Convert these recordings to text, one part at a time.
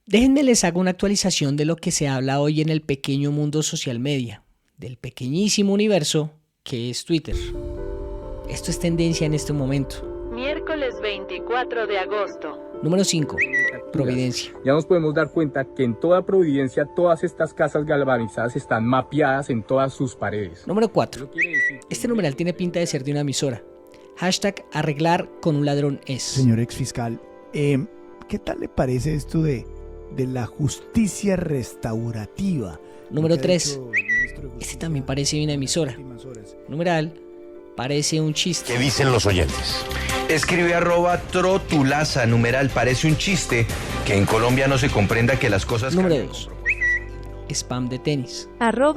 Déjenme les hago una actualización de lo que se habla hoy en el pequeño mundo social media, del pequeñísimo universo que es Twitter. Esto es tendencia en este momento. Miércoles 24 de agosto. Número 5. Providencia. Ya nos podemos dar cuenta que en toda Providencia todas estas casas galvanizadas están mapeadas en todas sus paredes. Número 4. Este numeral tiene pinta de ser de una emisora. Hashtag arreglar con un ladrón es. Señor exfiscal, ¿qué tal le parece esto de la justicia restaurativa? Número 3. Este también parece de una emisora. Numeral, parece un chiste. ¿Qué dicen los oyentes? Escribe @trotulaza, numeral, parece un chiste que en Colombia no se comprenda que las cosas... Número 2. Spam de tenis.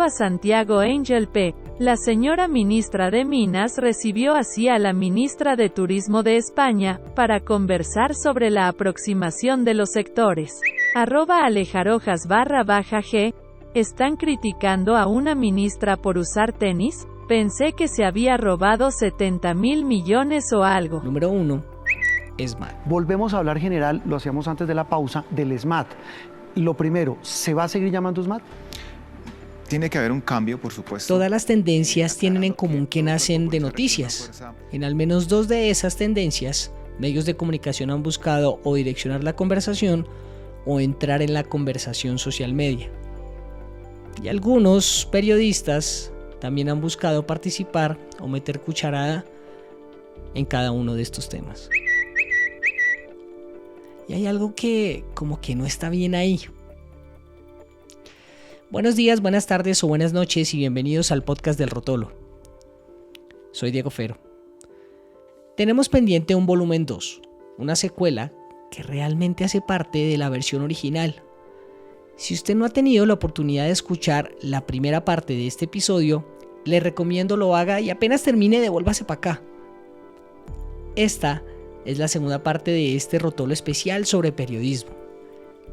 @Santiago Angel P. La señora ministra de Minas recibió así a la ministra de Turismo de España, para conversar sobre la aproximación de los sectores. @Alejarojas_G. ¿Están criticando a una ministra por usar tenis? Pensé que se había robado 70.000 millones o algo. Número 1. SMAT. Volvemos a hablar general, lo hacíamos antes de la pausa, del SMAT. Lo primero, ¿se va a seguir llamando SMAT? Tiene que haber un cambio, por supuesto. Todas las tendencias tienen en común que nacen de noticias. En al menos 2 de esas tendencias, medios de comunicación han buscado o direccionar la conversación o entrar en la conversación social media. Y algunos periodistas también han buscado participar o meter cucharada en cada uno de estos temas. Y hay algo que como que no está bien ahí. Buenos días, buenas tardes o buenas noches y bienvenidos al podcast del Rotolo. Soy Diego Fero. Tenemos pendiente un volumen 2, una secuela que realmente hace parte de la versión original. Si usted no ha tenido la oportunidad de escuchar la primera parte de este episodio, le recomiendo lo haga y apenas termine devuélvase para acá. Esta es la segunda parte de este Rotolo especial sobre periodismo,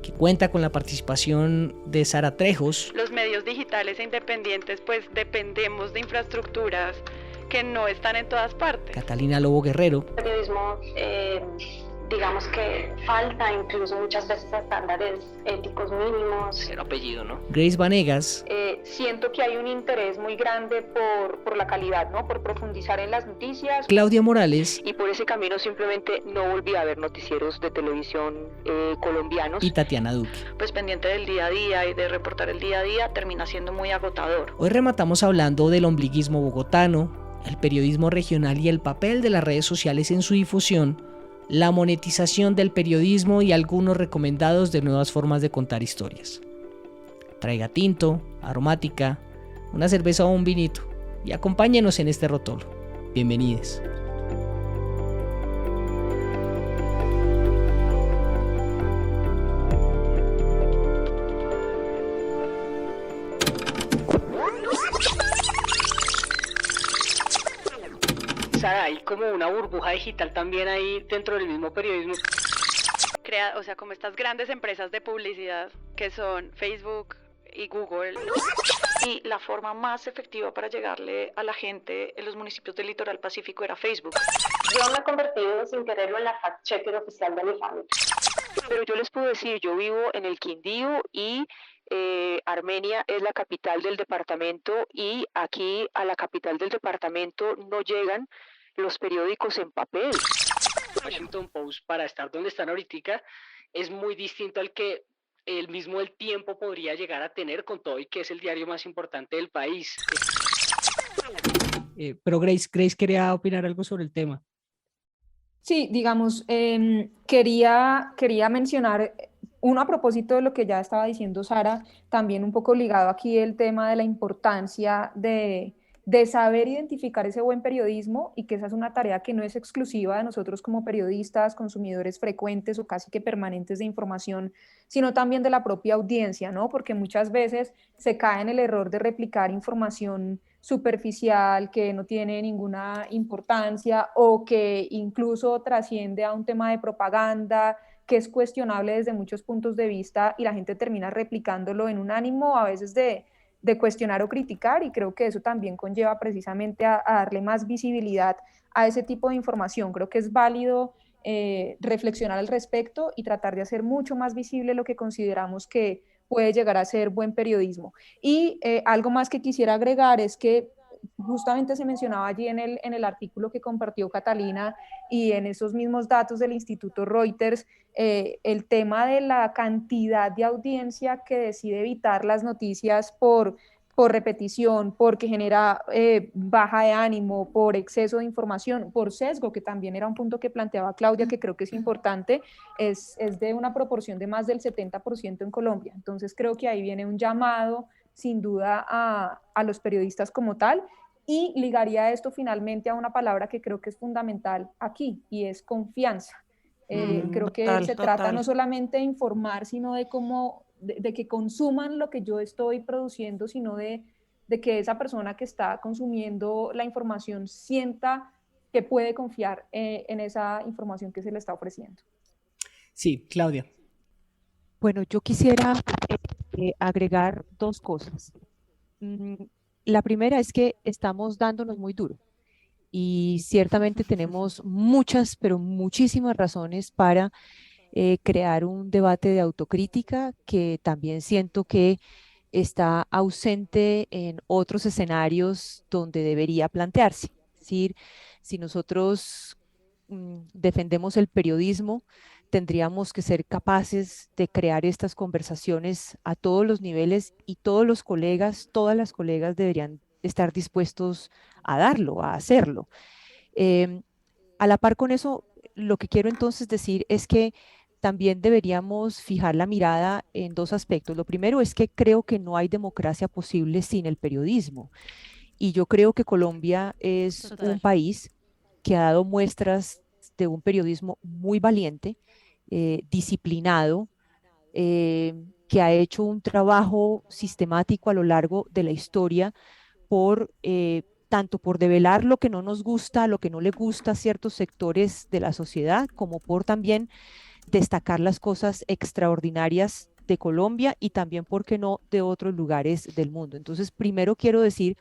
que cuenta con la participación de Sara Trejos. Los medios digitales e independientes pues dependemos de infraestructuras que no están en todas partes. Catalina Lobo Guerrero. El periodismo, digamos que falta incluso muchas veces estándares éticos mínimos. El apellido, ¿no? Grace Vanegas. Siento que hay un interés muy grande por la calidad, ¿no? Por profundizar en las noticias. Claudia Morales. Y por ese camino simplemente no volví a ver noticieros de televisión colombianos. Y Tatiana Duque. Pues pendiente del día a día y de reportar el día a día termina siendo muy agotador. Hoy rematamos hablando del ombliguismo bogotano, el periodismo regional y el papel de las redes sociales en su difusión, la monetización del periodismo y algunos recomendados de nuevas formas de contar historias. Traiga tinto, aromática, una cerveza o un vinito y acompáñenos en este Rotolo. Bienvenidos. Hay como una burbuja digital también ahí dentro del mismo periodismo. O sea, como estas grandes empresas de publicidad que son Facebook y Google. Y la forma más efectiva para llegarle a la gente en los municipios del litoral pacífico era Facebook. Yo me he convertido sin quererlo en la fact-checker oficial de mi familia. Pero yo les puedo decir, yo vivo en el Quindío y Armenia es la capital del departamento y aquí a la capital del departamento no llegan los periódicos en papel. Washington Post, para estar donde están ahorita, es muy distinto al que el Tiempo podría llegar a tener con todo y que es el diario más importante del país. Pero Grace quería opinar algo sobre el tema. Sí, digamos, quería mencionar uno a propósito de lo que ya estaba diciendo Sara, también un poco ligado aquí el tema de la importancia de saber identificar ese buen periodismo y que esa es una tarea que no es exclusiva de nosotros como periodistas, consumidores frecuentes o casi que permanentes de información, sino también de la propia audiencia, ¿no? Porque muchas veces se cae en el error de replicar información superficial que no tiene ninguna importancia o que incluso trasciende a un tema de propaganda que es cuestionable desde muchos puntos de vista y la gente termina replicándolo en un ánimo a veces de cuestionar o criticar, y creo que eso también conlleva precisamente a darle más visibilidad a ese tipo de información. Creo que es válido reflexionar al respecto y tratar de hacer mucho más visible lo que consideramos que puede llegar a ser buen periodismo. Y algo más que quisiera agregar es que justamente se mencionaba allí en el artículo que compartió Catalina y en esos mismos datos del Instituto Reuters, el tema de la cantidad de audiencia que decide evitar las noticias por repetición, porque genera baja de ánimo, por exceso de información, por sesgo, que también era un punto que planteaba Claudia, que creo que es importante, es de una proporción de más del 70% en Colombia. Entonces creo que ahí viene un llamado sin duda a los periodistas como tal, y ligaría esto finalmente a una palabra que creo que es fundamental aquí, y es confianza. Creo que se trata no solamente de informar, sino de cómo, de que consuman lo que yo estoy produciendo, sino de que esa persona que está consumiendo la información sienta que puede confiar en esa información que se le está ofreciendo. Sí, Claudia. Bueno, yo quisiera agregar dos cosas. La primera es que estamos dándonos muy duro y ciertamente tenemos muchas, pero muchísimas razones para crear un debate de autocrítica que también siento que está ausente en otros escenarios donde debería plantearse. Es decir, si nosotros defendemos el periodismo, tendríamos que ser capaces de crear estas conversaciones a todos los niveles y todos los colegas, todas las colegas deberían estar dispuestos a darlo, a hacerlo. A la par con eso, lo que quiero entonces decir es que también deberíamos fijar la mirada en dos aspectos. Lo primero es que creo que no hay democracia posible sin el periodismo. Y yo creo que Colombia es un país que ha dado muestras de un periodismo muy valiente, disciplinado, que ha hecho un trabajo sistemático a lo largo de la historia tanto por develar lo que no nos gusta, lo que no le gusta a ciertos sectores de la sociedad, como por también destacar las cosas extraordinarias de Colombia y también, ¿por qué no?, de otros lugares del mundo. Entonces, primero quiero decir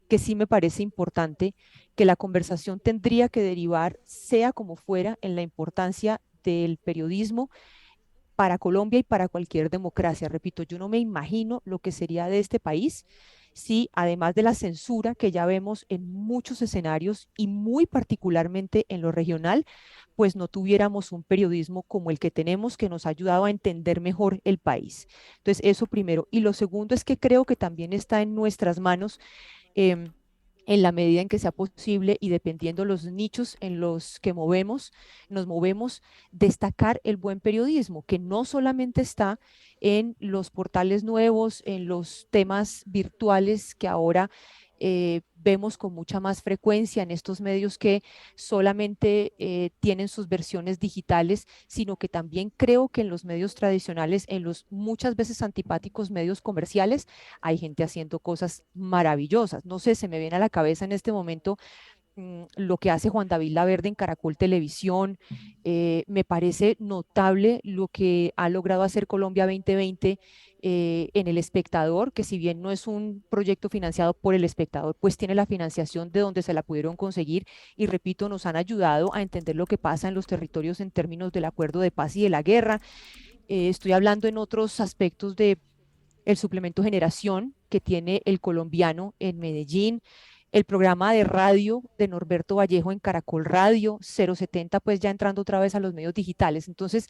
que sí me parece importante que la conversación tendría que derivar, sea como fuera, en la importancia del periodismo para Colombia y para cualquier democracia. Repito, yo no me imagino lo que sería de este país si, además de la censura que ya vemos en muchos escenarios y muy particularmente en lo regional, pues no tuviéramos un periodismo como el que tenemos, que nos ha ayudado a entender mejor el país. Entonces, eso primero. Y lo segundo es que creo que también está en nuestras manos, en la medida en que sea posible y dependiendo los nichos en los que nos movemos, destacar el buen periodismo, que no solamente está en los portales nuevos, en los temas virtuales que ahora vemos con mucha más frecuencia en estos medios que solamente tienen sus versiones digitales, sino que también creo que en los medios tradicionales, en los muchas veces antipáticos medios comerciales, hay gente haciendo cosas maravillosas. No sé, se me viene a la cabeza en este momento lo que hace Juan David Laverde en Caracol Televisión. Me parece notable lo que ha logrado hacer Colombia 2020 en El Espectador, que si bien no es un proyecto financiado por El Espectador, pues tiene la financiación de donde se la pudieron conseguir y repito, nos han ayudado a entender lo que pasa en los territorios en términos del acuerdo de paz y de la guerra. Estoy hablando en otros aspectos de el suplemento Generación que tiene El Colombiano en Medellín, el programa de radio de Norberto Vallejo en Caracol Radio, 070, pues ya entrando otra vez a los medios digitales. Entonces,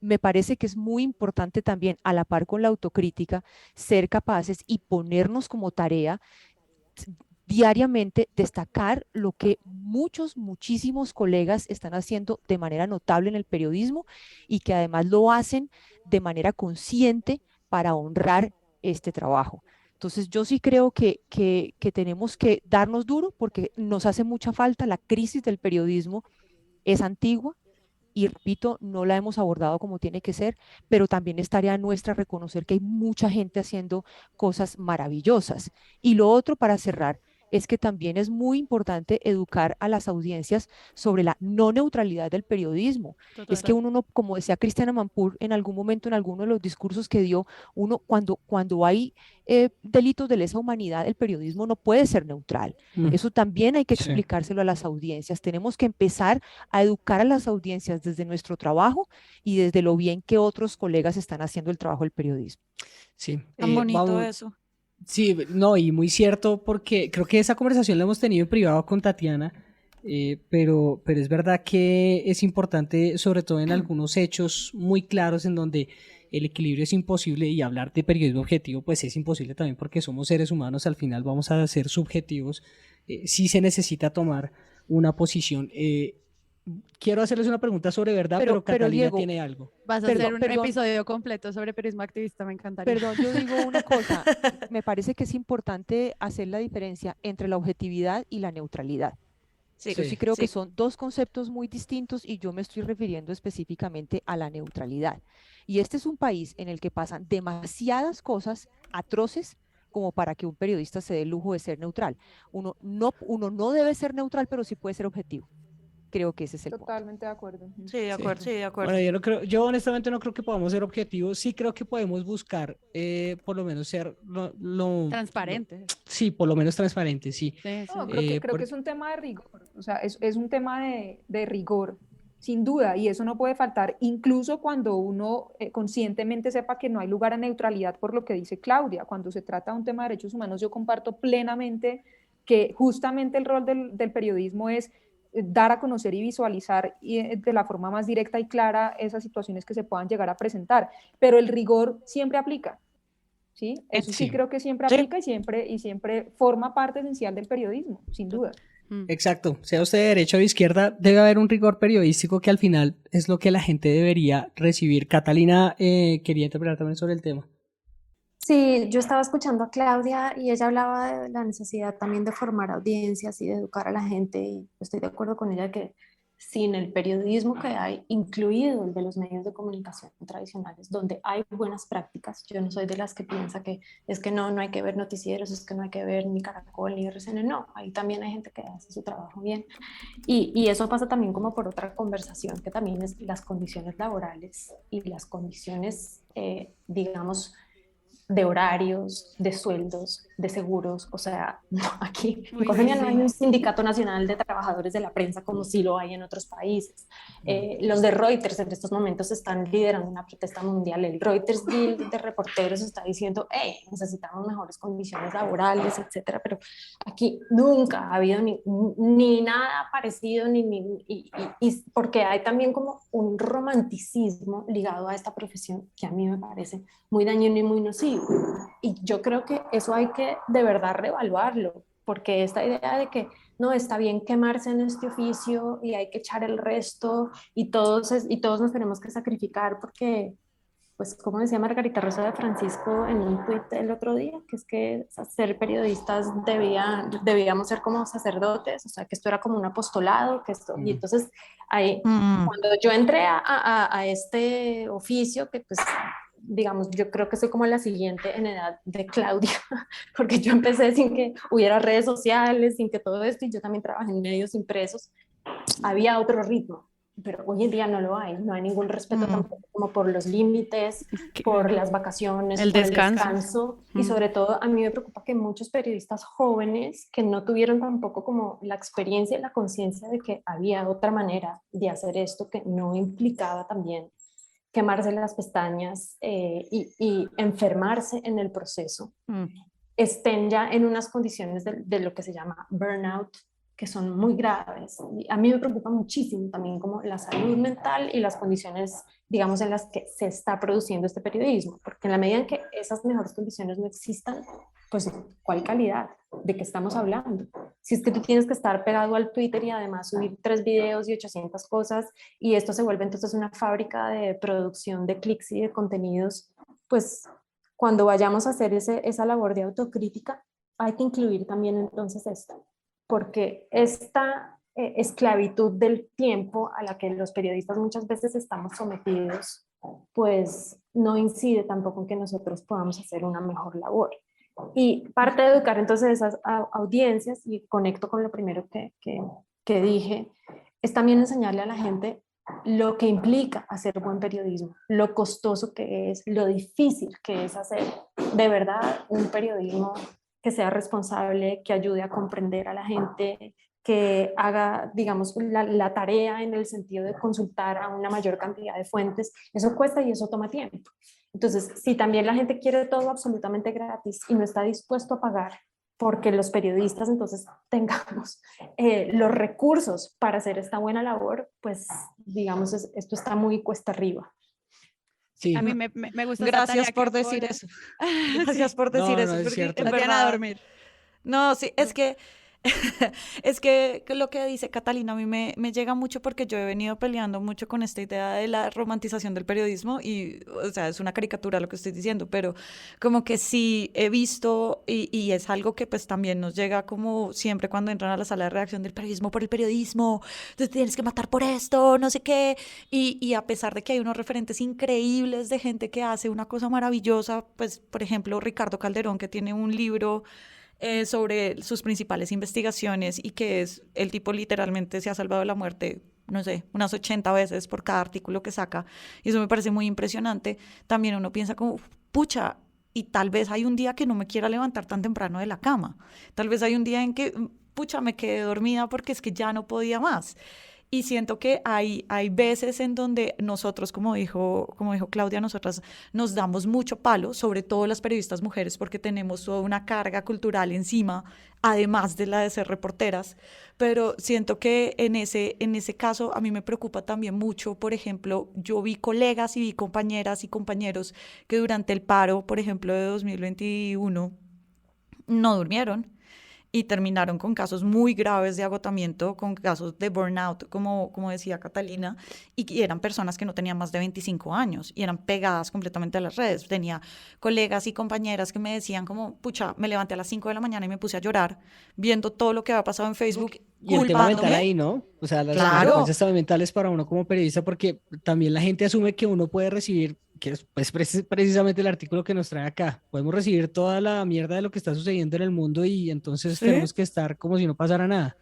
me parece que es muy importante también, a la par con la autocrítica, ser capaces y ponernos como tarea diariamente destacar lo que muchísimos colegas están haciendo de manera notable en el periodismo y que además lo hacen de manera consciente para honrar este trabajo. Entonces yo sí creo que tenemos que darnos duro porque nos hace mucha falta. La crisis del periodismo es antigua y repito, no la hemos abordado como tiene que ser, pero también es tarea nuestra reconocer que hay mucha gente haciendo cosas maravillosas. Y lo otro, para cerrar, es que también es muy importante educar a las audiencias sobre la no neutralidad del periodismo. Es que uno no, como decía Cristiana Manpur en algún momento, en alguno de los discursos que dio, uno cuando hay delitos de lesa humanidad, el periodismo no puede ser neutral. Eso también hay que explicárselo a las audiencias. Tenemos que empezar a educar a las audiencias desde nuestro trabajo y desde lo bien que otros colegas están haciendo el trabajo del periodismo. Sí, tan bonito eso. Sí, no, y muy cierto, porque creo que esa conversación la hemos tenido en privado con Tatiana, pero es verdad que es importante, sobre todo en algunos hechos muy claros en donde el equilibrio es imposible, y hablar de periodismo objetivo pues es imposible también porque somos seres humanos, al final vamos a ser subjetivos, sí se necesita tomar una posición. Quiero hacerles una pregunta sobre verdad, pero Catalina Diego, tiene algo. Vas a hacer un episodio completo sobre periodismo activista, me encantaría. Perdón, yo digo una cosa, me parece que es importante hacer la diferencia entre la objetividad y la neutralidad. Yo sí creo que son dos conceptos muy distintos y yo me estoy refiriendo específicamente a la neutralidad. Y este es un país en el que pasan demasiadas cosas atroces como para que un periodista se dé el lujo de ser neutral. Uno no debe ser neutral, pero sí puede ser objetivo. Creo que ese es el Totalmente de acuerdo. Sí, de acuerdo, sí, de acuerdo. Bueno, yo honestamente no creo que podamos ser objetivos, sí creo que podemos buscar por lo menos ser transparentes. Sí, por lo menos transparentes, sí. No, creo que es un tema de rigor, o sea, es un tema de rigor, sin duda, y eso no puede faltar, incluso cuando uno conscientemente sepa que no hay lugar a neutralidad, por lo que dice Claudia. Cuando se trata de un tema de derechos humanos, yo comparto plenamente que justamente el rol del periodismo es dar a conocer y visualizar de la forma más directa y clara esas situaciones que se puedan llegar a presentar, pero el rigor siempre aplica, ¿sí? Eso sí creo que siempre aplica y siempre forma parte esencial del periodismo, sin duda. Exacto, sea usted de derecha o de izquierda, debe haber un rigor periodístico que al final es lo que la gente debería recibir. Catalina quería interpretar también sobre el tema. Sí, yo estaba escuchando a Claudia y ella hablaba de la necesidad también de formar audiencias y de educar a la gente, y estoy de acuerdo con ella que sin el periodismo que hay, incluido el de los medios de comunicación tradicionales, donde hay buenas prácticas, yo no soy de las que piensa que es que no hay que ver noticieros, es que no hay que ver ni Caracol ni RCN, no, ahí también hay gente que hace su trabajo bien, y eso pasa también como por otra conversación, que también es las condiciones laborales y las condiciones, digamos, de horarios, de sueldos, de seguros. O sea, no, aquí en Colombia no hay un sindicato nacional de trabajadores de la prensa como sí lo hay en otros países. Los de Reuters en estos momentos están liderando una protesta mundial. El Reuters Guild de reporteros está diciendo, necesitamos mejores condiciones laborales, etcétera, pero aquí nunca ha habido ni nada parecido, y porque hay también como un romanticismo ligado a esta profesión que a mí me parece muy dañino y muy nocivo. Y yo creo que eso hay que de verdad reevaluarlo, porque esta idea de que no está bien quemarse en este oficio y hay que echar el resto y todos nos tenemos que sacrificar porque, pues como decía Margarita Rosa de Francisco en un tuit el otro día, que es que ser periodistas debíamos ser como sacerdotes, o sea, que esto era como un apostolado, y entonces ahí, cuando yo entré a este oficio, que pues digamos, yo creo que soy como la siguiente en edad de Claudia, porque yo empecé sin que hubiera redes sociales, sin que todo esto, y yo también trabajé en medios impresos, había otro ritmo, pero hoy en día no lo hay, no hay ningún respeto tampoco como por los límites, por las vacaciones, el por descanso. Y sobre todo a mí me preocupa que muchos periodistas jóvenes que no tuvieron tampoco como la experiencia y la conciencia de que había otra manera de hacer esto que no implicaba también quemarse las pestañas y enfermarse en el proceso, estén ya en unas condiciones de lo que se llama burnout, que son muy graves. Y a mí me preocupa muchísimo también como la salud mental y las condiciones, digamos, en las que se está produciendo este periodismo, porque en la medida en que esas mejores condiciones no existan, pues ¿cuál calidad? ¿De qué estamos hablando? Si es que tú tienes que estar pegado al Twitter y además subir 3 videos y 800 cosas, y esto se vuelve entonces una fábrica de producción de clics y de contenidos, pues cuando vayamos a hacer esa labor de autocrítica, hay que incluir también entonces esto, porque esta esclavitud del tiempo a la que los periodistas muchas veces estamos sometidos, pues no incide tampoco en que nosotros podamos hacer una mejor labor. Y parte de educar entonces esas audiencias, y conecto con lo primero que dije, es también enseñarle a la gente lo que implica hacer buen periodismo, lo costoso que es, lo difícil que es hacer de verdad un periodismo que sea responsable, que ayude a comprender a la gente, que haga, digamos, la tarea en el sentido de consultar a una mayor cantidad de fuentes. Eso cuesta y eso toma tiempo. Entonces, si también la gente quiere todo absolutamente gratis y no está dispuesto a pagar porque los periodistas entonces tengamos los recursos para hacer esta buena labor, pues digamos, esto está muy cuesta arriba. Sí. A mí me gusta esa Gracias tarea por que decir pone. eso. Gracias por decir No, eso, no es porque cierto. en Tatiana, a verdad, dormir. no, sí, es que es que lo que dice Catalina a mí me llega mucho porque yo he venido peleando mucho con esta idea de la romantización del periodismo y, o sea, es una caricatura lo que estoy diciendo, pero como que sí he visto y es algo que pues también nos llega como siempre cuando entran a la sala de redacción del periodismo por el periodismo, te tienes que matar por esto, no sé qué, y a pesar de que hay unos referentes increíbles de gente que hace una cosa maravillosa, pues por ejemplo Ricardo Calderón que tiene un libro sobre sus principales investigaciones y que es el tipo literalmente se ha salvado de la muerte, no sé, unas 80 veces por cada artículo que saca. Y eso me parece muy impresionante. También uno piensa como, pucha, y tal vez hay un día que no me quiera levantar tan temprano de la cama. Tal vez hay un día en que, pucha, me quedé dormida porque es que ya no podía más. Y siento que hay veces en donde nosotros, como dijo Claudia, nosotras nos damos mucho palo, sobre todo las periodistas mujeres, porque tenemos toda una carga cultural encima, además de la de ser reporteras. Pero siento que en ese caso a mí me preocupa también mucho, por ejemplo, yo vi colegas y vi compañeras y compañeros que durante el paro, por ejemplo, de 2021, no durmieron y terminaron con casos muy graves de agotamiento, con casos de burnout, como decía Catalina, y eran personas que no tenían más de 25 años y eran pegadas completamente a las redes. Tenía colegas y compañeras que me decían como, pucha, me levanté a las 5 de la mañana y me puse a llorar viendo todo lo que había pasado en Facebook. Y el tema mental culpándome. ahí, ¿no? O sea, las Claro. consecuencias también mentales para uno como periodista, porque también la gente asume que uno puede recibir, que es pues, precisamente el artículo que nos trae acá, podemos recibir toda la mierda de lo que está sucediendo en el mundo y entonces ¿Sí? tenemos que estar como si no pasara nada.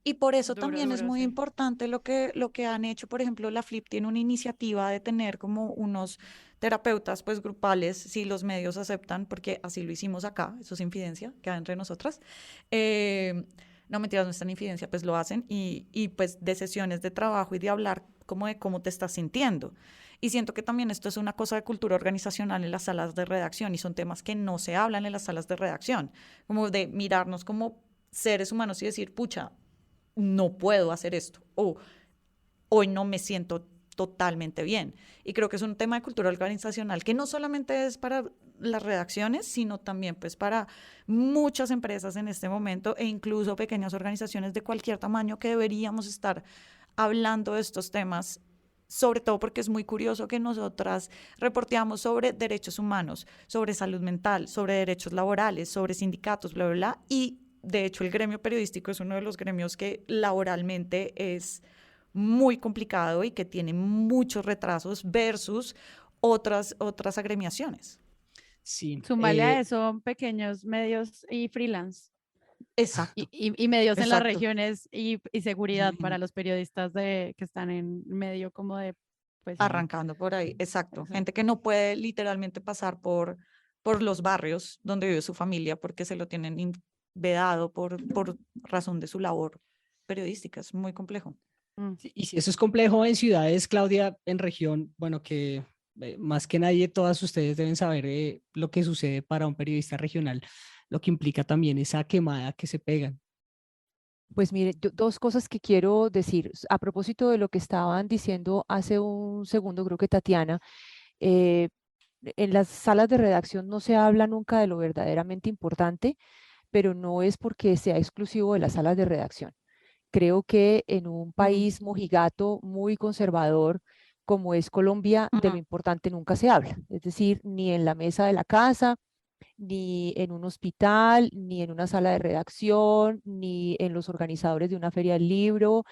Y por eso Duro, también es duro, muy sí. importante lo que han hecho, por ejemplo, la Flip tiene una iniciativa de tener como unos terapeutas pues grupales, si los medios aceptan, porque así lo hicimos acá, eso es infidencia, queda entre nosotras. No, mentiras, no está en infidencia, pues lo hacen y pues de sesiones de trabajo y de hablar como de cómo te estás sintiendo. Y siento que también esto es una cosa de cultura organizacional en las salas de redacción y son temas que no se hablan en las salas de redacción, como de mirarnos como seres humanos y decir, pucha, no puedo hacer esto o hoy no me siento totalmente bien. Y creo que es un tema de cultura organizacional que no solamente es para las redacciones, sino también pues para muchas empresas en este momento e incluso pequeñas organizaciones de cualquier tamaño que deberíamos estar hablando de estos temas, sobre todo porque es muy curioso que nosotras reporteamos sobre derechos humanos, sobre salud mental, sobre derechos laborales, sobre sindicatos, bla, bla, bla, y de hecho el gremio periodístico es uno de los gremios que laboralmente es muy complicado y que tiene muchos retrasos versus otras agremiaciones. Sí. Súmale a eso pequeños medios y freelance. Exacto. Y medios en las Exacto. regiones y seguridad para los periodistas que están en medio como de... Pues, arrancando por ahí, exacto. Gente que no puede literalmente pasar por los barrios donde vive su familia porque se lo tienen vedado por razón de su labor periodística. Es muy complejo. Sí, y si eso es complejo en ciudades, Claudia, en región, bueno, que más que nadie, todas ustedes deben saber lo que sucede para un periodista regional, lo que implica también esa quemada que se pegan. Pues mire, dos cosas que quiero decir. A propósito de lo que estaban diciendo hace un segundo, creo que Tatiana, eh, en las salas de redacción no se habla nunca de lo verdaderamente importante, pero no es porque sea exclusivo de las salas de redacción. Creo que en un país mojigato muy conservador como es Colombia, de lo importante nunca se habla. Es decir, ni en la mesa de la casa, ni en un hospital, ni en una sala de redacción, ni en los organizadores de una feria del libro,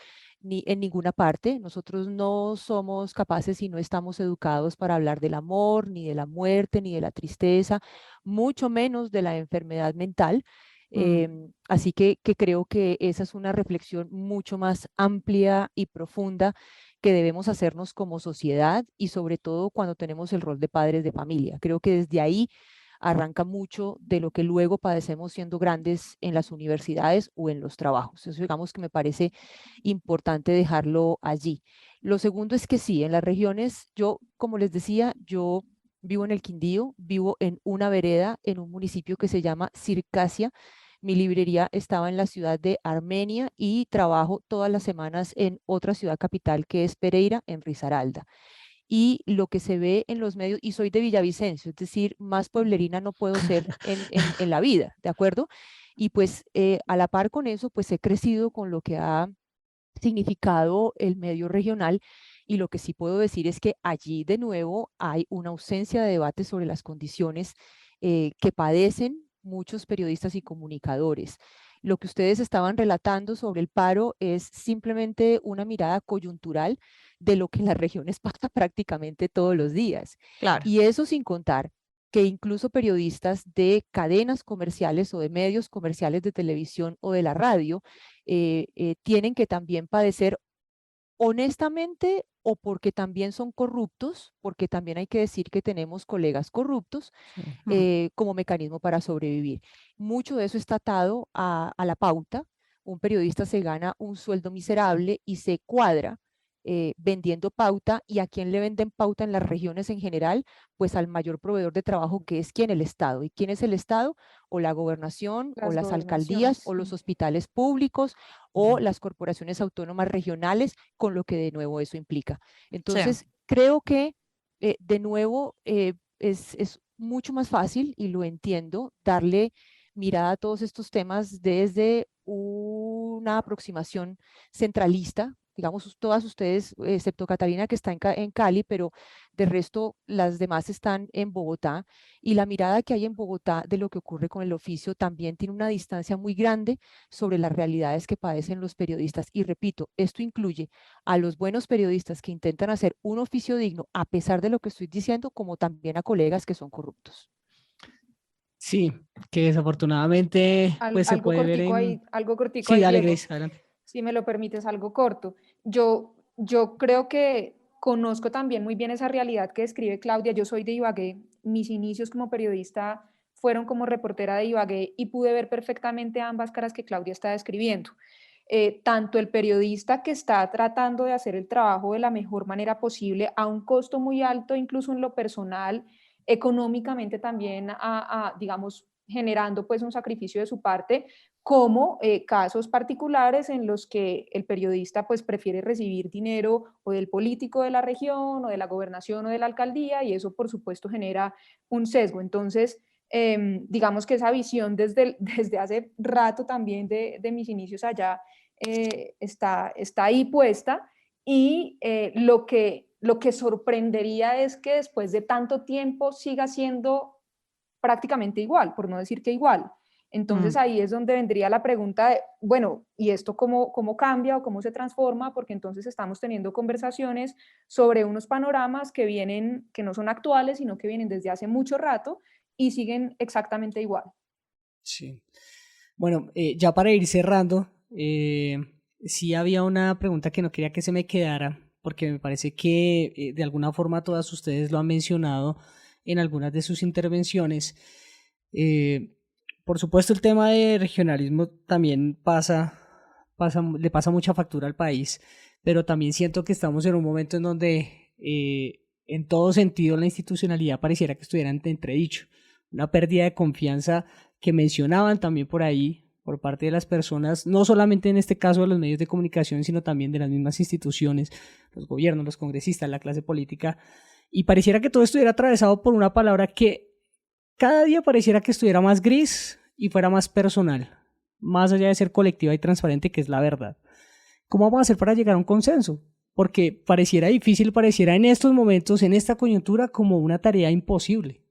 ni en ninguna parte. Nosotros no somos capaces y no estamos educados para hablar del amor, ni de la muerte, ni de la tristeza, mucho menos de la enfermedad mental. Así que creo que esa es una reflexión mucho más amplia y profunda que debemos hacernos como sociedad y sobre todo cuando tenemos el rol de padres de familia. Creo que desde ahí arranca mucho de lo que luego padecemos siendo grandes en las universidades o en los trabajos. Eso digamos que me parece importante dejarlo allí. Lo segundo es que sí, en las regiones, yo, como les decía, yo vivo en el Quindío, vivo en una vereda, en un municipio que se llama Circasia. Mi librería estaba en la ciudad de Armenia y trabajo todas las semanas en otra ciudad capital que es Pereira, en Risaralda. Y lo que se ve en los medios, y soy de Villavicencio, es decir, más pueblerina no puedo ser en la vida, ¿de acuerdo? Y pues a la par con eso, pues he crecido con lo que ha significado el medio regional y lo que sí puedo decir es que allí de nuevo hay una ausencia de debate sobre las condiciones que padecen muchos periodistas y comunicadores. Lo que ustedes estaban relatando sobre el paro es simplemente una mirada coyuntural de lo que en las regiones pasa prácticamente todos los días. Claro. Y eso sin contar que incluso periodistas de cadenas comerciales o de medios comerciales de televisión o de la radio tienen que también padecer honestamente o porque también son corruptos, porque también hay que decir que tenemos colegas corruptos como mecanismo para sobrevivir. Mucho de eso está atado a la pauta. Un periodista se gana un sueldo miserable y se cuadra vendiendo pauta. ¿Y a quién le venden pauta en las regiones en general? Pues al mayor proveedor de trabajo, que es ¿quién? El Estado. ¿Y quién es el Estado? O la gobernación, o las alcaldías, o los hospitales públicos, o las corporaciones autónomas regionales, con lo que de nuevo eso implica. Entonces, creo que de nuevo es mucho más fácil, y lo entiendo, darle mirada a todos estos temas desde una aproximación centralista. Digamos, todas ustedes, excepto Catalina que está en Cali, pero de resto las demás están en Bogotá, y la mirada que hay en Bogotá de lo que ocurre con el oficio también tiene una distancia muy grande sobre las realidades que padecen los periodistas. Y repito, esto incluye a los buenos periodistas que intentan hacer un oficio digno a pesar de lo que estoy diciendo, como también a colegas que son corruptos. Sí, que desafortunadamente pues se Algo puede ver cortico en... ahí, algo cortico Sí, ahí, dale, Diego. Grace, adelante. Si me lo permites, algo corto. Yo creo que conozco también muy bien esa realidad que describe Claudia. Yo soy de Ibagué. Mis inicios como periodista fueron como reportera de Ibagué y pude ver perfectamente ambas caras que Claudia está describiendo. Tanto el periodista que está tratando de hacer el trabajo de la mejor manera posible a un costo muy alto, incluso en lo personal, económicamente también, digamos, generando pues un sacrificio de su parte, como casos particulares en los que el periodista pues prefiere recibir dinero o del político de la región o de la gobernación o de la alcaldía, y eso por supuesto genera un sesgo. Entonces, digamos que esa visión desde hace rato también de mis inicios allá está ahí puesta, y lo que sorprendería es que después de tanto tiempo siga siendo prácticamente igual, por no decir que igual. Entonces ahí es donde vendría la pregunta de, bueno, ¿y esto cómo cambia o cómo se transforma? Porque entonces estamos teniendo conversaciones sobre unos panoramas que no son actuales, sino que vienen desde hace mucho rato y siguen exactamente igual. Sí. Bueno, ya para ir cerrando, sí había una pregunta que no quería que se me quedara, porque me parece que de alguna forma todas ustedes lo han mencionado en algunas de sus intervenciones. Por supuesto, el tema de regionalismo también le pasa mucha factura al país, pero también siento que estamos en un momento en donde en todo sentido la institucionalidad pareciera que estuviera en entredicho. Una pérdida de confianza que mencionaban también por ahí, por parte de las personas, no solamente en este caso de los medios de comunicación, sino también de las mismas instituciones, los gobiernos, los congresistas, la clase política, y pareciera que todo estuviera atravesado por una palabra que cada día pareciera que estuviera más gris y fuera más personal, más allá de ser colectiva y transparente, que es la verdad. ¿Cómo vamos a hacer para llegar a un consenso? Porque pareciera difícil, pareciera en estos momentos, en esta coyuntura, como una tarea imposible.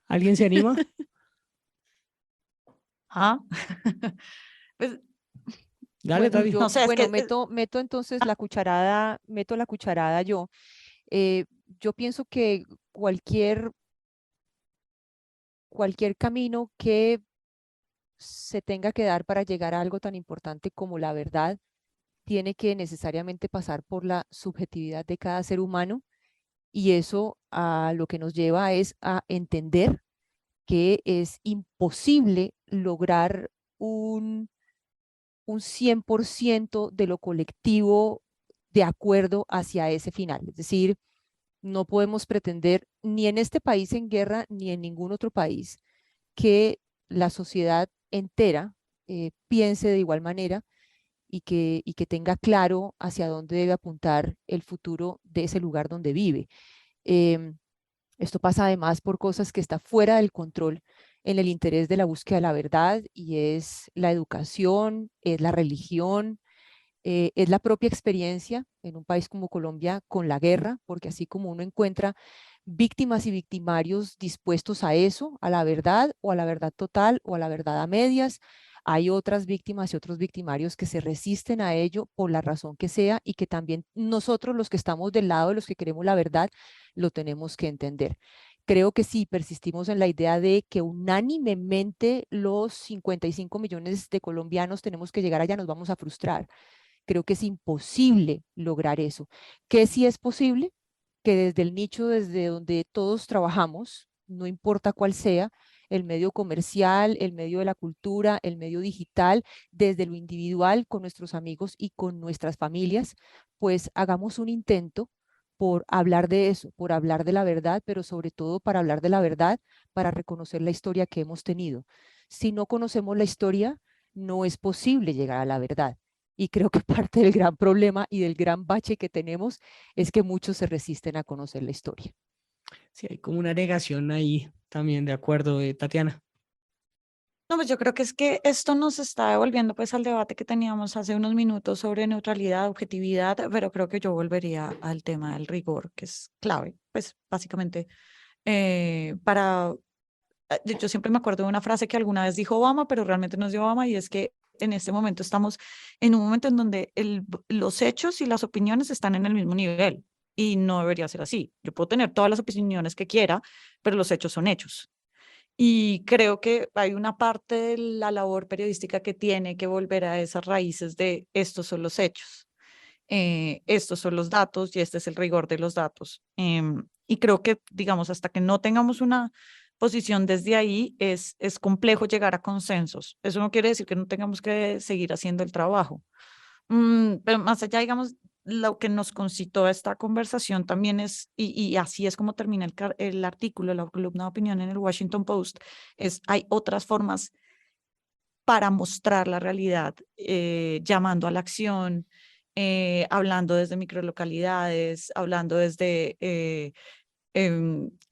¿Alguien se anima? Pues Dale, Bueno, Tati. yo, No sé, es bueno, que meto entonces la cucharada, meto la cucharada yo. Eh, yo pienso que cualquier, cualquier camino que se tenga que dar para llegar a algo tan importante como la verdad, tiene que necesariamente pasar por la subjetividad de cada ser humano y eso a lo que nos lleva es a entender que es imposible lograr un 100% de lo colectivo de acuerdo hacia ese final. Es decir, no podemos pretender ni en este país en guerra ni en ningún otro país que la sociedad entera piense de igual manera y que tenga claro hacia dónde debe apuntar el futuro de ese lugar donde vive. Em, Esto pasa además por cosas que está fuera del control en el interés de la búsqueda de la verdad y es la educación, es la religión, es la propia experiencia en un país como Colombia con la guerra, porque así como uno encuentra víctimas y victimarios dispuestos a eso, a la verdad o a la verdad total o a la verdad a medias, hay otras víctimas y otros victimarios que se resisten a ello por la razón que sea y que también nosotros los que estamos del lado de los que queremos la verdad, lo tenemos que entender. Creo que si persistimos en la idea de que unánimemente los 55 millones de colombianos tenemos que llegar allá, nos vamos a frustrar. Creo que es imposible lograr eso. ¿Qué sí es posible? Que desde el nicho, desde donde todos trabajamos, no importa cuál sea, el medio comercial, el medio de la cultura, el medio digital, desde lo individual, con nuestros amigos y con nuestras familias, pues hagamos un intento por hablar de eso, por hablar de la verdad, pero sobre todo para hablar de la verdad, para reconocer la historia que hemos tenido. Si no conocemos la historia, no es posible llegar a la verdad. Y creo que parte del gran problema y del gran bache que tenemos es que muchos se resisten a conocer la historia. Sí, hay como una negación ahí también, de acuerdo, Tatiana. No, pues yo creo que es que esto nos está devolviendo pues al debate que teníamos hace unos minutos sobre neutralidad, objetividad, pero creo que yo volvería al tema del rigor, que es clave, pues básicamente para, yo siempre me acuerdo de una frase que alguna vez dijo Obama, pero realmente no es de Obama, y es que en este momento estamos en un momento en donde los hechos y las opiniones están en el mismo nivel, y no debería ser así. Yo puedo tener todas las opiniones que quiera, pero los hechos son hechos. Y creo que hay una parte de la labor periodística que tiene que volver a esas raíces de estos son los hechos, estos son los datos y este es el rigor de los datos. Y creo que, digamos, hasta que no tengamos una posición desde ahí, es complejo llegar a consensos. Eso no quiere decir que no tengamos que seguir haciendo el trabajo. Pero más allá, digamos, lo que nos concitó esta conversación también es, y así es como termina el artículo, la columna de opinión en el Washington Post, hay otras formas para mostrar la realidad, llamando a la acción, hablando desde microlocalidades, hablando desde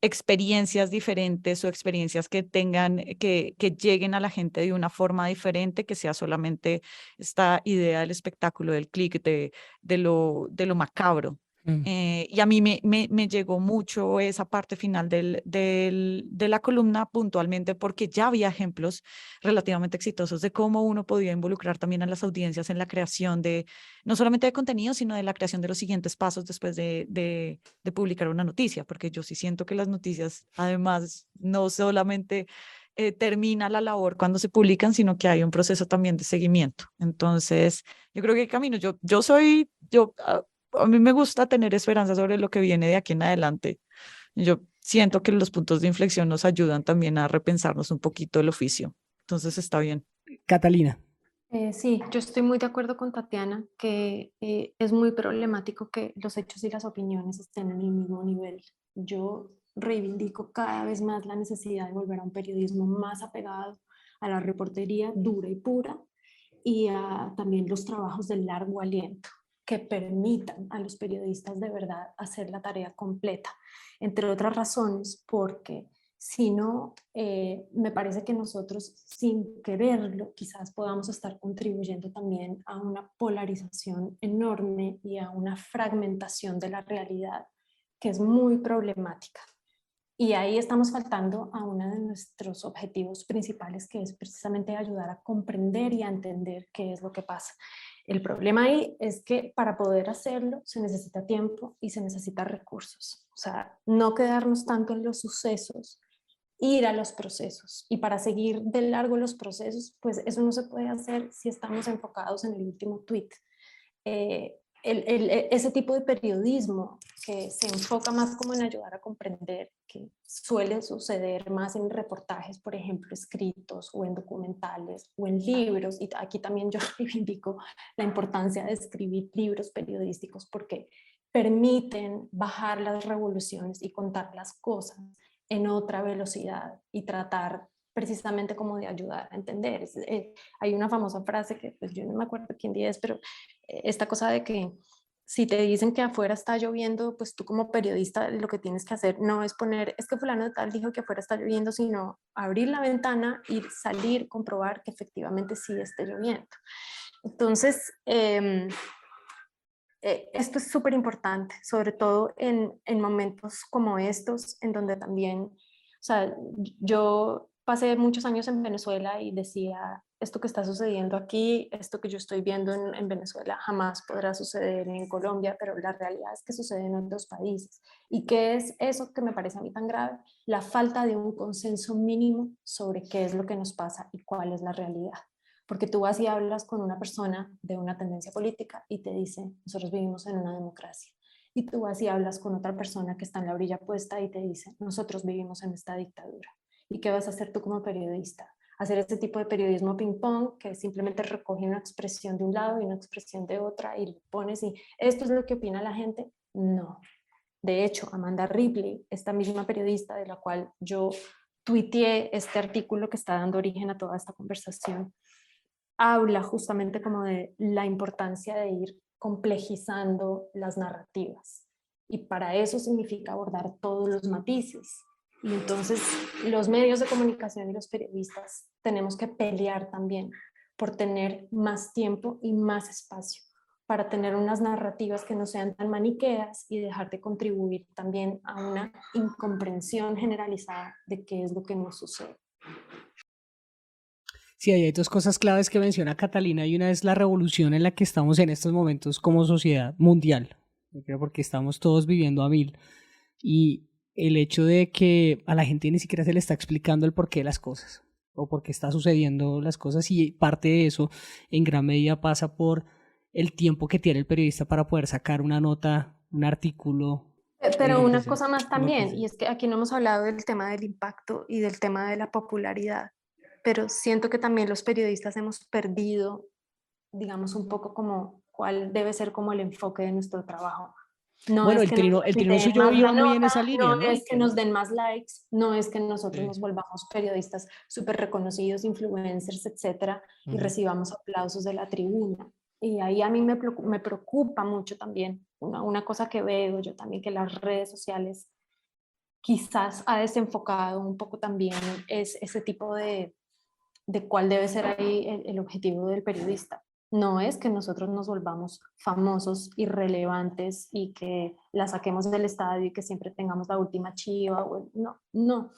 experiencias diferentes o experiencias que tengan, que lleguen a la gente de una forma diferente, que sea solamente esta idea del espectáculo, del clic, de lo macabro. Y a mí me llegó mucho esa parte final de la columna puntualmente porque ya había ejemplos relativamente exitosos de cómo uno podía involucrar también a las audiencias en la creación de, no solamente de contenido, sino de la creación de los siguientes pasos después de publicar una noticia, porque yo sí siento que las noticias además no solamente termina la labor cuando se publican, sino que hay un proceso también de seguimiento. Entonces, yo creo que hay camino. A mí me gusta tener esperanza sobre lo que viene de aquí en adelante. Yo siento que los puntos de inflexión nos ayudan también a repensarnos un poquito el oficio. Entonces está bien. Catalina. Sí, yo estoy muy de acuerdo con Tatiana que es muy problemático que los hechos y las opiniones estén en el mismo nivel. Yo reivindico cada vez más la necesidad de volver a un periodismo más apegado a la reportería dura y pura y a también los trabajos de largo aliento que permitan a los periodistas de verdad hacer la tarea completa, entre otras razones porque si no, me parece que nosotros sin quererlo quizás podamos estar contribuyendo también a una polarización enorme y a una fragmentación de la realidad que es muy problemática. Y ahí estamos faltando a uno de nuestros objetivos principales, que es precisamente ayudar a comprender y a entender qué es lo que pasa. El problema ahí es que para poder hacerlo se necesita tiempo y se necesita recursos. O sea, no quedarnos tanto en los sucesos, ir a los procesos. Y para seguir de largo los procesos, pues eso no se puede hacer si estamos enfocados en el último tweet. Ese tipo de periodismo que se enfoca más como en ayudar a comprender, que suele suceder más en reportajes, por ejemplo, escritos o en documentales o en libros, y aquí también yo reivindico la importancia de escribir libros periodísticos porque permiten bajar las revoluciones y contar las cosas en otra velocidad y tratar precisamente como de ayudar a entender. Hay una famosa frase que pues yo no me acuerdo quién dice, pero esta cosa de que si te dicen que afuera está lloviendo, pues tú como periodista lo que tienes que hacer no es poner, es que fulano de tal dijo que afuera está lloviendo, sino abrir la ventana y salir, comprobar que efectivamente sí esté lloviendo. Entonces, esto es súper importante, sobre todo en momentos como estos, en donde también, o sea, yo pasé muchos años en Venezuela y decía, esto que está sucediendo aquí, esto que yo estoy viendo en Venezuela jamás podrá suceder en Colombia, pero la realidad es que sucede en otros países. ¿Y qué es eso que me parece a mí tan grave? La falta de un consenso mínimo sobre qué es lo que nos pasa y cuál es la realidad. Porque tú vas y hablas con una persona de una tendencia política y te dice, nosotros vivimos en una democracia. Y tú vas y hablas con otra persona que está en la orilla opuesta y te dice, nosotros vivimos en esta dictadura. ¿Y qué vas a hacer tú como periodista? Hacer este tipo de periodismo ping-pong que simplemente recoge una expresión de un lado y una expresión de otra y lo pones y esto es lo que opina la gente. No. De hecho, Amanda Ripley, esta misma periodista de la cual yo tuiteé este artículo que está dando origen a toda esta conversación, habla justamente como de la importancia de ir complejizando las narrativas. Y para eso significa abordar todos los matices. Y entonces los medios de comunicación y los periodistas tenemos que pelear también por tener más tiempo y más espacio para tener unas narrativas que no sean tan maniqueas y dejar de contribuir también a una incomprensión generalizada de qué es lo que nos sucede. Sí, ahí hay dos cosas claves que menciona Catalina y una es la revolución en la que estamos en estos momentos como sociedad mundial, yo creo porque estamos todos viviendo a mil y el hecho de que a la gente ni siquiera se le está explicando el porqué de las cosas o por qué está sucediendo las cosas y parte de eso en gran medida pasa por el tiempo que tiene el periodista para poder sacar una nota, un artículo. Pero una cosa más también, y es que aquí no hemos hablado del tema del impacto y del tema de la popularidad, pero siento que también los periodistas hemos perdido, digamos, un poco como cuál debe ser como el enfoque de nuestro trabajo. No bueno, es el trino suyo iba muy en esa línea, ¿no? No es que nos den más likes, no es que nosotros nos volvamos periodistas súper reconocidos, influencers, etcétera, y recibamos aplausos de la tribuna. Y ahí a mí me preocupa mucho también, una cosa que veo yo también, que las redes sociales quizás ha desenfocado un poco también es ese tipo de cuál debe ser ahí el objetivo del periodista. No es que nosotros nos volvamos famosos y relevantes y que la saquemos del estadio y que siempre tengamos la última chiva. No, no.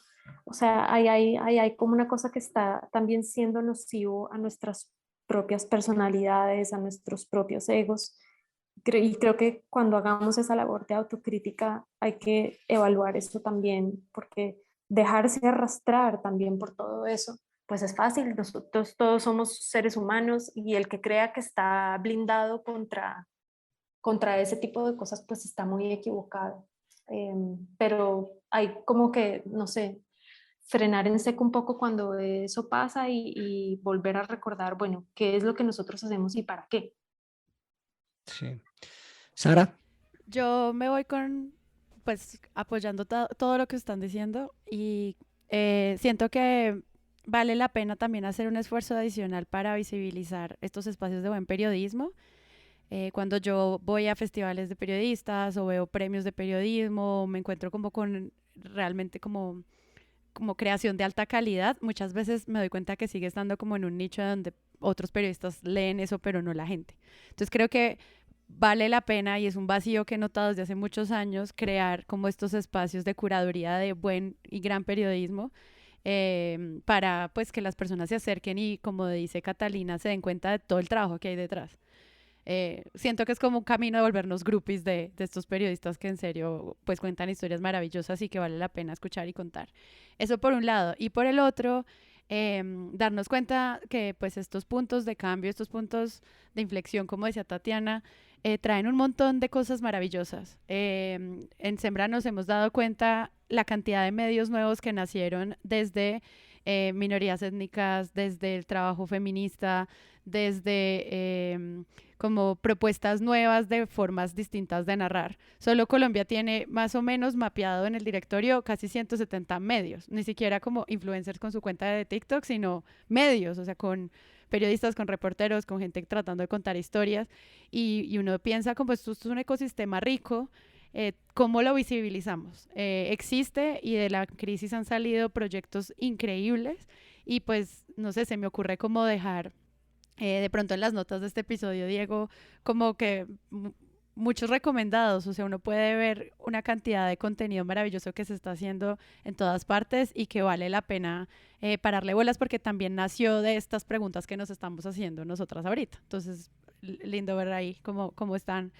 O sea, hay como una cosa que está también siendo nocivo a nuestras propias personalidades, a nuestros propios egos. Y creo que cuando hagamos esa labor de autocrítica hay que evaluar esto también, porque dejarse arrastrar también por todo eso pues es fácil, nosotros todos somos seres humanos y el que crea que está blindado contra ese tipo de cosas pues está muy equivocado. Pero hay como que, no sé, frenar en seco un poco cuando eso pasa y volver a recordar, bueno, qué es lo que nosotros hacemos y para qué. Sí. Sara. Yo me voy pues apoyando todo lo que están diciendo y siento que vale la pena también hacer un esfuerzo adicional para visibilizar estos espacios de buen periodismo. Cuando yo voy a festivales de periodistas o veo premios de periodismo, me encuentro como con realmente como creación de alta calidad, muchas veces me doy cuenta que sigue estando como en un nicho donde otros periodistas leen eso, pero no la gente. Entonces creo que vale la pena, y es un vacío que he notado desde hace muchos años, crear como estos espacios de curaduría de buen y gran periodismo, para pues que las personas se acerquen y, como dice Catalina, se den cuenta de todo el trabajo que hay detrás. Siento que es como un camino de volvernos groupies de estos periodistas que en serio pues cuentan historias maravillosas y que vale la pena escuchar y contar. Eso por un lado. Y por el otro, darnos cuenta que pues estos puntos de cambio, estos puntos de inflexión, como decía Tatiana, traen un montón de cosas maravillosas. En Sembra nos hemos dado cuenta la cantidad de medios nuevos que nacieron desde minorías étnicas, desde el trabajo feminista, desde como propuestas nuevas de formas distintas de narrar. Solo Colombia tiene más o menos mapeado en el directorio casi 170 medios, ni siquiera como influencers con su cuenta de TikTok, sino medios, o sea, con periodistas, con reporteros, con gente tratando de contar historias, y uno piensa como esto es un ecosistema rico. ¿Cómo lo visibilizamos? Existe, y de la crisis han salido proyectos increíbles, y pues no sé, se me ocurre como dejar de pronto en las notas de este episodio, Diego, como que muchos recomendados. O sea, uno puede ver una cantidad de contenido maravilloso que se está haciendo en todas partes y que vale la pena pararle bolas, porque también nació de estas preguntas que nos estamos haciendo nosotras ahorita. Entonces, lindo ver ahí cómo están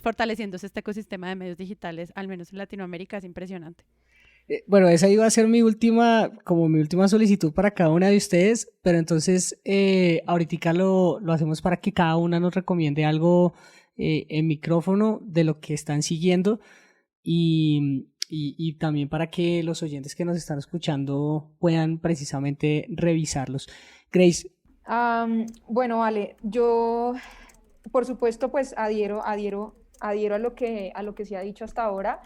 fortaleciéndose este ecosistema de medios digitales, al menos en Latinoamérica. Es impresionante. Bueno, esa iba a ser mi última solicitud para cada una de ustedes, pero entonces ahorita lo hacemos para que cada una nos recomiende algo en micrófono de lo que están siguiendo, y también para que los oyentes que nos están escuchando puedan precisamente revisarlos. Grace. Bueno, vale, yo por supuesto pues adhiero a lo que se ha dicho hasta ahora.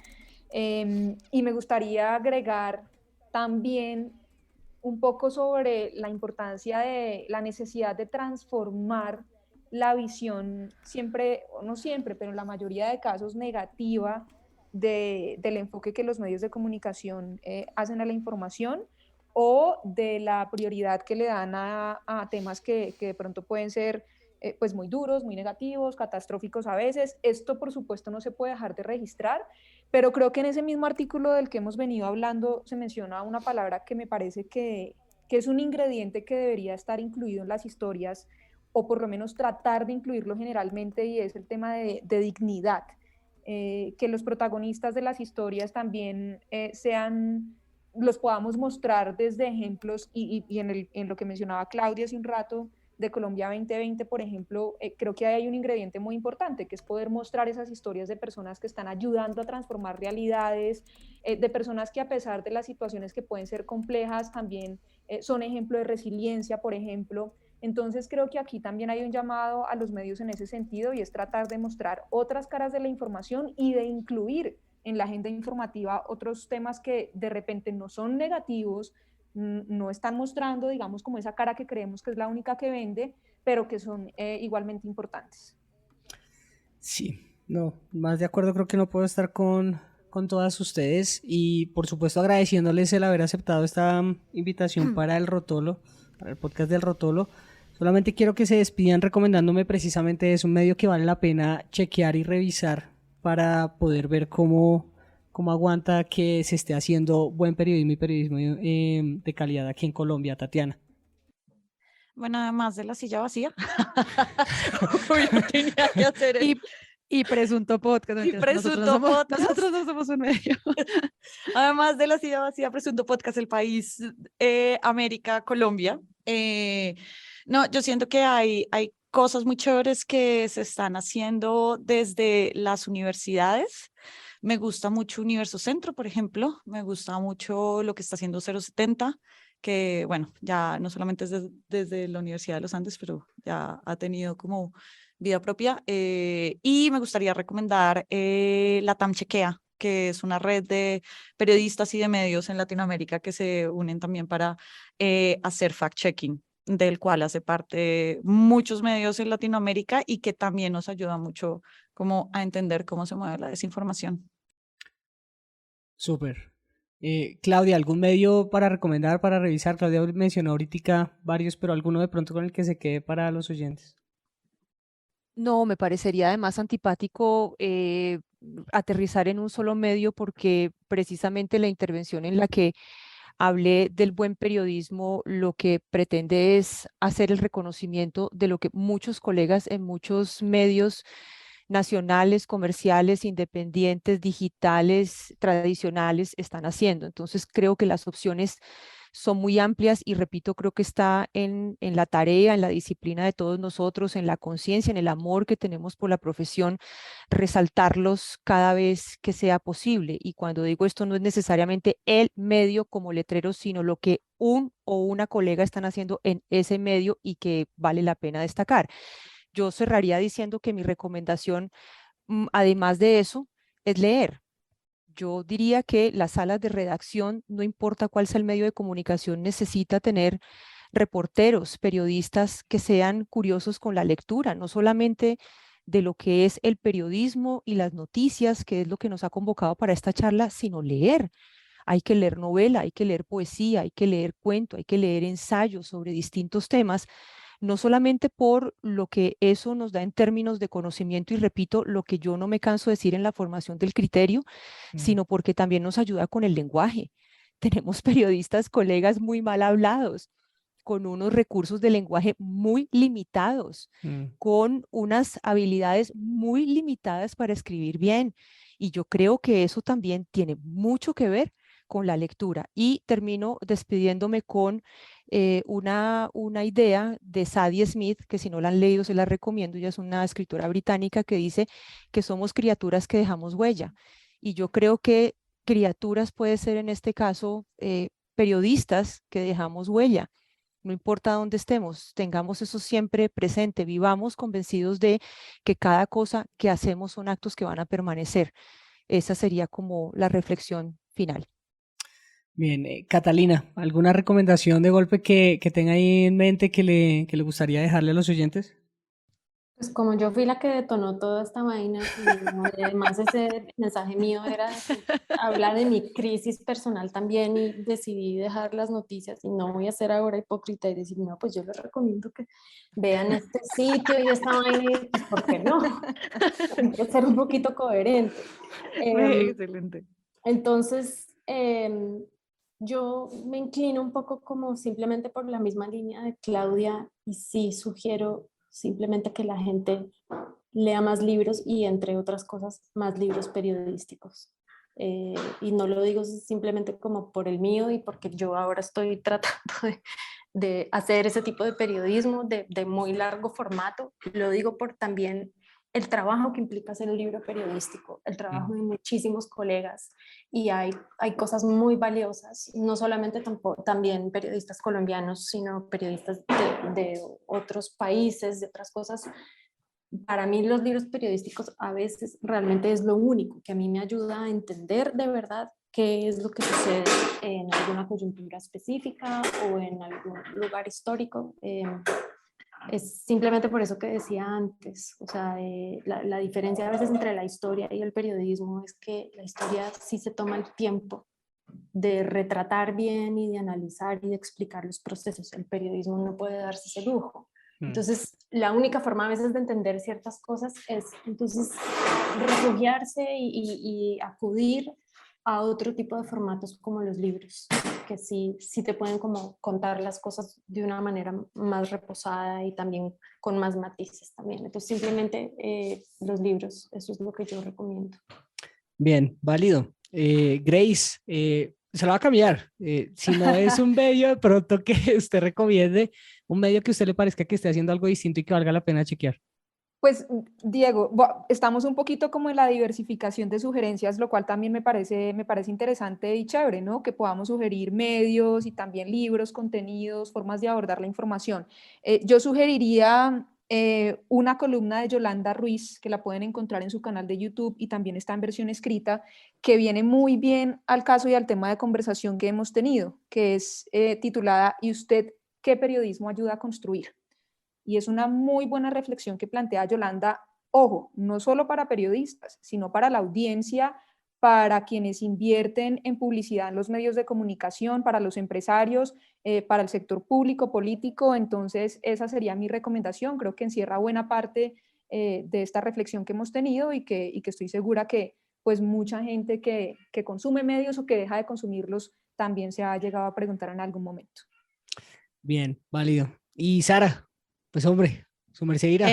Y me gustaría agregar también un poco sobre la importancia de la necesidad de transformar la visión siempre, o no siempre, pero en la mayoría de casos negativa del enfoque que los medios de comunicación hacen a la información, o de la prioridad que le dan a temas que de pronto pueden ser pues muy duros, muy negativos, catastróficos a veces. Esto por supuesto no se puede dejar de registrar, pero creo que en ese mismo artículo del que hemos venido hablando se menciona una palabra que me parece que es un ingrediente que debería estar incluido en las historias, o por lo menos tratar de incluirlo generalmente, y es el tema de dignidad. Que los protagonistas de las historias también los podamos mostrar desde ejemplos, y en lo que mencionaba Claudia hace un rato, de Colombia 2020, por ejemplo, creo que hay un ingrediente muy importante, que es poder mostrar esas historias de personas que están ayudando a transformar realidades, de personas que, a pesar de las situaciones que pueden ser complejas, también son ejemplo de resiliencia, por ejemplo. Entonces creo que aquí también hay un llamado a los medios en ese sentido, y es tratar de mostrar otras caras de la información y de incluir en la agenda informativa otros temas que de repente no son negativos, no están mostrando, digamos, como esa cara que creemos que es la única que vende, pero que son igualmente importantes. Sí, no, más de acuerdo, creo que no puedo estar con todas ustedes, y por supuesto agradeciéndoles el haber aceptado esta invitación para el Rotolo, para el podcast del Rotolo. Solamente quiero que se despidan recomendándome precisamente eso, un medio que vale la pena chequear y revisar para poder ver cómo aguanta que se esté haciendo buen periodismo y periodismo de calidad aquí en Colombia, Tatiana. Bueno, además de la silla vacía, yo tenía que hacer y presunto podcast. Nosotros no somos un medio. Además de la silla vacía, presunto podcast, El País, América, Colombia. No, yo siento que hay cosas muy chéveres que se están haciendo desde las universidades. Me gusta mucho Universo Centro, por ejemplo. Me gusta mucho lo que está haciendo 070, que, bueno, ya no solamente es desde la Universidad de los Andes, pero ya ha tenido como vida propia. Y me gustaría recomendar Latam Chequea, que es una red de periodistas y de medios en Latinoamérica que se unen también para hacer fact-checking, del cual hace parte muchos medios en Latinoamérica, y que también nos ayuda mucho como a entender cómo se mueve la desinformación. Súper. Claudia, ¿algún medio para recomendar, para revisar? Claudia mencionó ahorita varios, pero alguno de pronto con el que se quede para los oyentes. No, me parecería además antipático aterrizar en un solo medio porque precisamente la intervención en la que hablé del buen periodismo lo que pretende es hacer el reconocimiento de lo que muchos colegas en muchos medios nacionales, comerciales, independientes, digitales, tradicionales están haciendo. Entonces creo que las opciones son muy amplias y repito, creo que está en la tarea, en la disciplina de todos nosotros, en la conciencia, en el amor que tenemos por la profesión, resaltarlos cada vez que sea posible. Y cuando digo esto, no es necesariamente el medio como letrero, sino lo que un o una colega están haciendo en ese medio y que vale la pena destacar. Yo cerraría diciendo que mi recomendación, además de eso, es leer. Yo diría que las salas de redacción, no importa cuál sea el medio de comunicación, necesita tener reporteros, periodistas que sean curiosos con la lectura, no solamente de lo que es el periodismo y las noticias, que es lo que nos ha convocado para esta charla, sino leer. Hay que leer novela, hay que leer poesía, hay que leer cuento, hay que leer ensayos sobre distintos temas, no solamente por lo que eso nos da en términos de conocimiento y repito, lo que yo no me canso de decir en la formación del criterio, sino porque también nos ayuda con el lenguaje. Tenemos periodistas, colegas muy mal hablados, con unos recursos de lenguaje muy limitados, con unas habilidades muy limitadas para escribir bien. Y yo creo que eso también tiene mucho que ver con la lectura. Y termino despidiéndome con una idea de Sadie Smith, que si no la han leído se la recomiendo. Ella es una escritora británica que dice que somos criaturas que dejamos huella. Y yo creo que criaturas puede ser en este caso periodistas que dejamos huella. No importa dónde estemos, tengamos eso siempre presente, vivamos convencidos de que cada cosa que hacemos son actos que van a permanecer. Esa sería como la reflexión final. Bien, Catalina, ¿alguna recomendación de golpe que tenga ahí en mente que le gustaría dejarle a los oyentes? Pues como yo fui la que detonó toda esta vaina, y además ese mensaje mío era hablar de mi crisis personal también y decidí dejar las noticias y no voy a ser ahora hipócrita y decir, no, pues yo les recomiendo que vean este sitio y esta vaina, y pues ¿por qué no? Hay que ser un poquito coherente. Excelente. Entonces, yo me inclino un poco como simplemente por la misma línea de Claudia y sí sugiero simplemente que la gente lea más libros y entre otras cosas más libros periodísticos. Y no lo digo simplemente como por el mío y porque yo ahora estoy tratando de hacer ese tipo de periodismo de muy largo formato, lo digo por también el trabajo que implica hacer un libro periodístico, el trabajo de muchísimos colegas y hay cosas muy valiosas, no solamente también periodistas colombianos, sino periodistas de otros países, de otras cosas. Para mí los libros periodísticos a veces realmente es lo único que a mí me ayuda a entender de verdad qué es lo que sucede en alguna coyuntura específica o en algún lugar histórico. Es simplemente por eso que decía antes, o sea, la diferencia a veces entre la historia y el periodismo es que la historia sí se toma el tiempo de retratar bien y de analizar y de explicar los procesos. El periodismo no puede darse ese lujo. Entonces, la única forma a veces de entender ciertas cosas es entonces refugiarse y acudir a otro tipo de formatos como los libros, que sí te pueden como contar las cosas de una manera más reposada y también con más matices también. Entonces simplemente los libros, eso es lo que yo recomiendo. Bien, válido. Grace, se lo va a cambiar. Si no es un medio de pronto que usted recomiende, un medio que a usted le parezca que esté haciendo algo distinto y que valga la pena chequear. Pues, Diego, estamos un poquito como en la diversificación de sugerencias, lo cual también me parece interesante y chévere, ¿no? Que podamos sugerir medios y también libros, contenidos, formas de abordar la información. Yo sugeriría una columna de Yolanda Ruiz, que la pueden encontrar en su canal de YouTube y también está en versión escrita, que viene muy bien al caso y al tema de conversación que hemos tenido, que es titulada ¿Y usted qué periodismo ayuda a construir? Y es una muy buena reflexión que plantea Yolanda, ojo, no solo para periodistas, sino para la audiencia, para quienes invierten en publicidad en los medios de comunicación, para los empresarios, para el sector público, político. Entonces, esa sería mi recomendación. Creo que encierra buena parte de esta reflexión que hemos tenido y que estoy segura que pues mucha gente que consume medios o que deja de consumirlos también se ha llegado a preguntar en algún momento. Bien, válido. Y Sara, pues hombre, su merced dirá.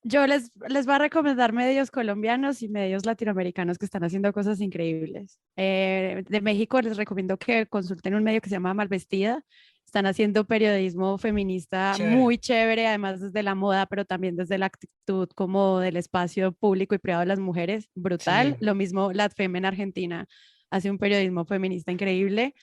Yo les voy a recomendar medios colombianos y medios latinoamericanos que están haciendo cosas increíbles. De México les recomiendo que consulten un medio que se llama Malvestida. Están haciendo periodismo feminista muy chévere, además desde la moda, pero también desde la actitud como del espacio público y privado de las mujeres. Brutal. Lo mismo Latfem en Argentina hace un periodismo feminista increíble.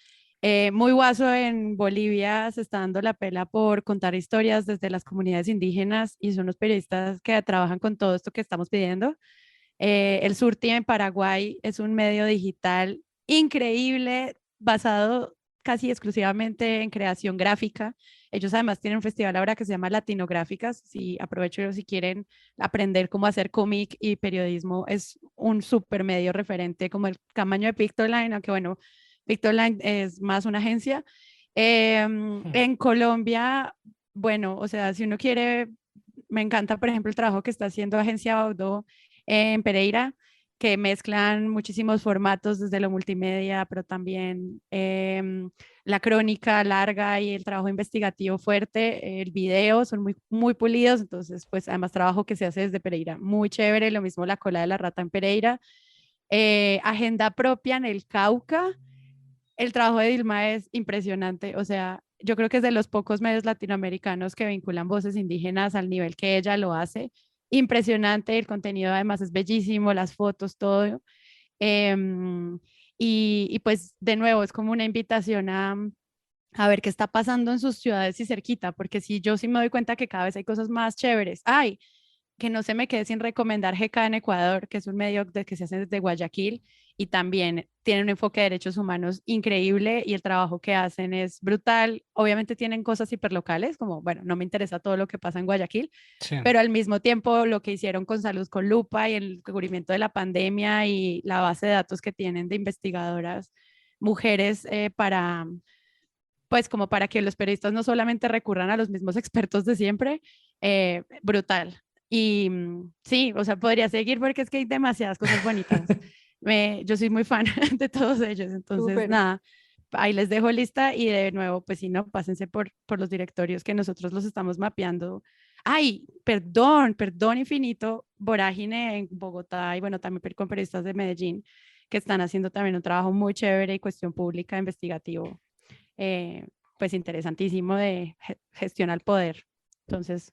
Muy guaso en Bolivia se está dando la pela por contar historias desde las comunidades indígenas y son los periodistas que trabajan con todo esto que estamos pidiendo. El Surti en Paraguay es un medio digital increíble basado casi exclusivamente en creación gráfica. Ellos además tienen un festival ahora que se llama Latinográficas. Si aprovecho, si quieren aprender cómo hacer cómic y periodismo, es un súper medio referente como el tamaño de Pictoline, aunque bueno, Pictoline es más una agencia. En Colombia, bueno, o sea, si uno quiere, me encanta, por ejemplo, el trabajo que está haciendo Agencia Baudó en Pereira, que mezclan muchísimos formatos desde lo multimedia, pero también la crónica larga y el trabajo investigativo fuerte, el video, son muy, muy pulidos, entonces, pues, además trabajo que se hace desde Pereira, muy chévere, lo mismo La Cola de la Rata en Pereira. Agenda Propia en el Cauca. El trabajo de Dilma es impresionante, o sea, yo creo que es de los pocos medios latinoamericanos que vinculan voces indígenas al nivel que ella lo hace. Impresionante, el contenido además es bellísimo, las fotos, todo. Y pues de nuevo es como una invitación a ver qué está pasando en sus ciudades y cerquita, porque yo sí me doy cuenta que cada vez hay cosas más chéveres. Ay, que no se me quede sin recomendar GK en Ecuador, que es un medio que se hace desde Guayaquil y también tiene un enfoque de derechos humanos increíble y el trabajo que hacen es brutal. Obviamente tienen cosas hiperlocales, como, bueno, no me interesa todo lo que pasa en Guayaquil, pero al mismo tiempo lo que hicieron con Salud con Lupa y el cubrimiento de la pandemia y la base de datos que tienen de investigadoras mujeres para, pues como para que los periodistas no solamente recurran a los mismos expertos de siempre, brutal. Y sí, o sea, podría seguir porque es que hay demasiadas cosas bonitas. Yo soy muy fan de todos ellos, entonces Súper. nada, ahí les dejo lista y de nuevo, pues si no, pásense por los directorios que nosotros los estamos mapeando. Ay, perdón infinito, Vorágine en Bogotá y bueno, también con periodistas de Medellín que están haciendo también un trabajo muy chévere y cuestión pública, investigativo, pues interesantísimo de gestión al poder. Entonces,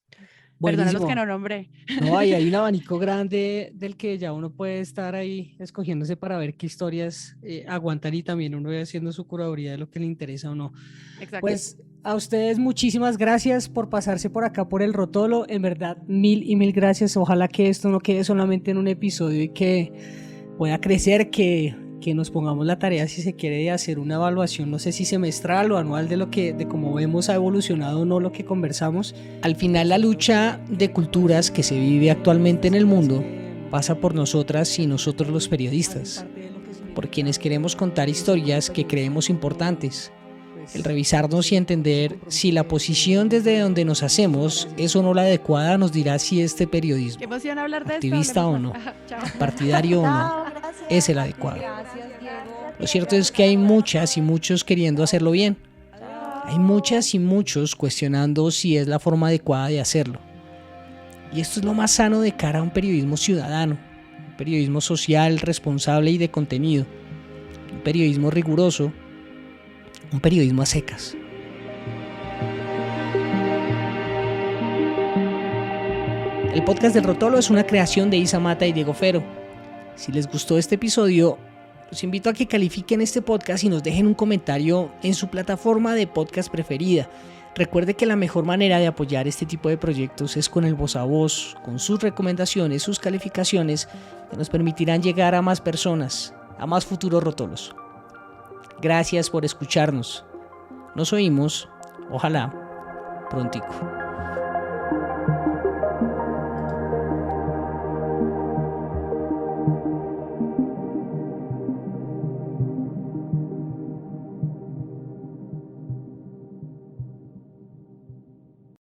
perdón a los que no nombré. No, hay un abanico grande del que ya uno puede estar ahí escogiéndose para ver qué historias aguantan y también uno va haciendo su curaduría de lo que le interesa o no. Exacto. Pues a ustedes muchísimas gracias por pasarse por acá por el Rotolo, en verdad mil gracias, ojalá que esto no quede solamente en un episodio y que pueda crecer, que nos pongamos la tarea si se quiere de hacer una evaluación, no sé si semestral o anual de cómo vemos ha evolucionado o no lo que conversamos. Al final la lucha de culturas que se vive actualmente en el mundo pasa por nosotras y nosotros los periodistas, por quienes queremos contar historias que creemos importantes. El revisarnos y entender si la posición desde donde nos hacemos es o no la adecuada nos dirá si este periodismo, Qué emoción hablar de activista esto, o no, chao. partidario o no, es el adecuado. Lo cierto es que hay muchas y muchos queriendo hacerlo bien. Hay muchas y muchos cuestionando si es la forma adecuada de hacerlo. Y esto es lo más sano de cara a un periodismo ciudadano, un periodismo social, responsable y de contenido, un periodismo riguroso, un periodismo a secas. El podcast del Rotolo es una creación de Isa Mata y Diego Fero. Si les gustó este episodio, los invito a que califiquen este podcast y nos dejen un comentario en su plataforma de podcast preferida. Recuerde que la mejor manera de apoyar este tipo de proyectos es con el voz a voz, con sus recomendaciones, sus calificaciones, que nos permitirán llegar a más personas, a más futuros Rotolos. Gracias por escucharnos. Nos oímos, ojalá, prontico.